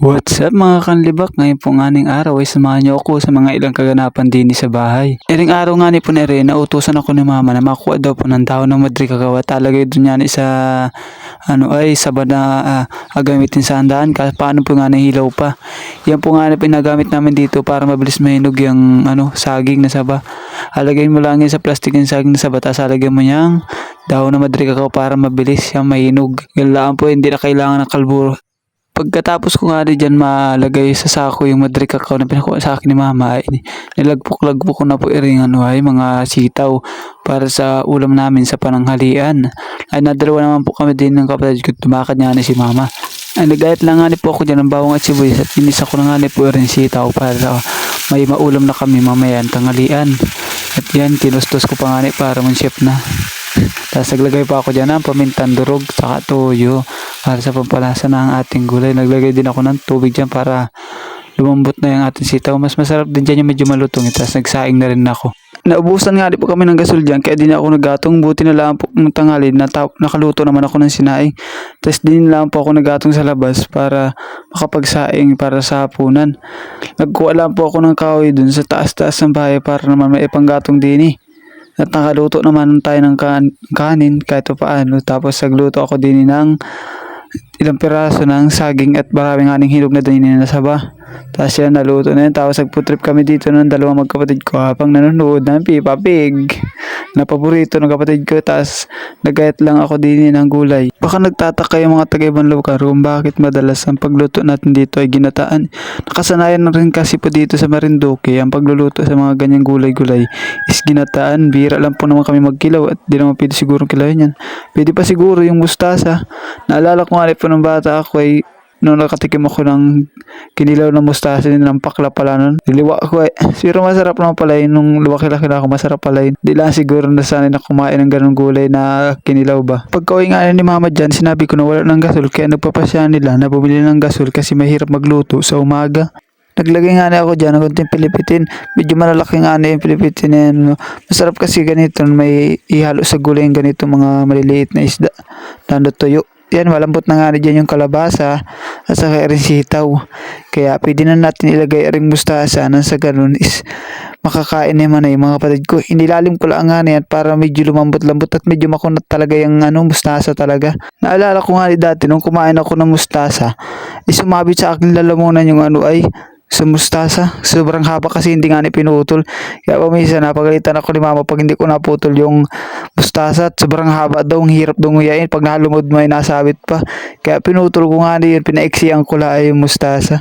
What's up mga kanlibak? Ngayon po nga araw ay samahan niyo ako sa mga ilang kaganapan din sa bahay. Iring araw nga ni po na rin, nautusan ako ni mama na makuha daw po ng dahon ng madri kagawa. Talagay doon yan sa sabad na gagamitin sa handaan. Paano po nga nahilaw pa. Yan po nga na pinagamit namin dito para mabilis mahinog yung saging na saba. Alagay mo lang yan sa plastic yung saging na saba, tapos alagay mo yung dahon ng madri kagawa para mabilis siyang mahinog. Yan lang po, hindi na kailangan ng kalburo. Pagkatapos ko nga rin dyan malagay sa sako yung madri cacao na pinakuha sa akin ni mama, ay nilagpok-lagpok ko na po iring mga sitaw para sa ulam namin sa pananghalian. Ay nadalawa naman po kami din ng kapatid ko, tumakad nga ni si mama. Ay nagayat lang nga po ako dyan ng bawang at sibuyas at pinisa ko na nga po iring sitaw para may maulam na kami mamaya ang tanghalian. At yan, tinustos ko pa nga para man-chef na. Tapos naglagay pa ako dyan ng pamintang durog saka toyo para sa pampalasa ng ating gulay. Naglagay din ako ng tubig dyan para lumambot na yung ating sitaw. Mas masarap din dyan yung medyo malutong. Tapos nagsaing na rin ako. Naubusan nga po kami ng gasol dyan kaya din ako naggatong. Buti na lang po ng tanghali nakaluto naman ako ng sinaing. Tapos din lang po ako naggatong sa labas para makapagsaing para sa hapunan. Nagkuha lang po ako ng kahoy dun sa taas-taas ng bahay para naman may ipanggatong din At nakaluto naman tayo ng kanin kahit paano. Tapos nagluto ako din ng ilang piraso ng saging at maraming aning hinog na din na saba. Tapos yan, naluto na yun. Tapos nagputrip kami dito ng dalawang magkapatid ko habang nanonood ng Peppa Pig na paborito ng kapatid ko. Tapos nagayat lang ako din ng gulay. Baka nagtataka yung mga taga-ibang lugar kung bakit madalas ang pagluto natin dito ay ginataan. Nakasanayan na rin kasi po dito sa Marinduque ang pagluluto sa mga ganyang gulay-gulay is ginataan. Bira lang po naman kami magkilaw at di naman pwede siguro kilawin yan. Pwede pa siguro yung mustasa. Naalala ko nga po ng bata ako ay nung nakatikim ako ng kinilaw na mustasa ng pakla pala nun. Niliwa ko pero masarap naman pala yun. Nung luwaki-laki na ako, masarap pala yun. Di lang siguro nasanay na kumain ng ganong gulay na kinilaw ba. Pagka-uwi nga ni mama dyan, sinabi ko na wala ng gasol kaya nagpapasya nila na bumili ng gasol kasi mahirap magluto sa umaga. Naglagay nga na ako dyan ng konting pilipitin. Medyo malalaki nga na yung pilipitin na yan. Masarap kasi ganito, may ihalo sa gulay yung ganito mga maliliit na isda. Lalo tuyo. Yan, malambot na nga dyan yung kalabasa at saka rin sitaw. Kaya pwede na natin ilagay ring mustasa nang sa ganun is makakain naman na yung mga kapatid ko. Inilalim ko lang nga na yan para medyo lumambot-lambot at medyo makunat talaga yung mustasa talaga. Naalala ko nga dati nung kumain ako ng mustasa, sumabit sa akin lalamunan yung sa mustasa. Sobrang haba kasi hindi nga ni pinutol. Kaya minsan napagalitan ako ni mama pag hindi ko naputol yung mustasa. At sobrang haba daw, ang hirap daw nguyain. Pag nalumod mo ay nasabit pa. Kaya pinutol ko nga yun, pinaiksiyan ko lang yung mustasa.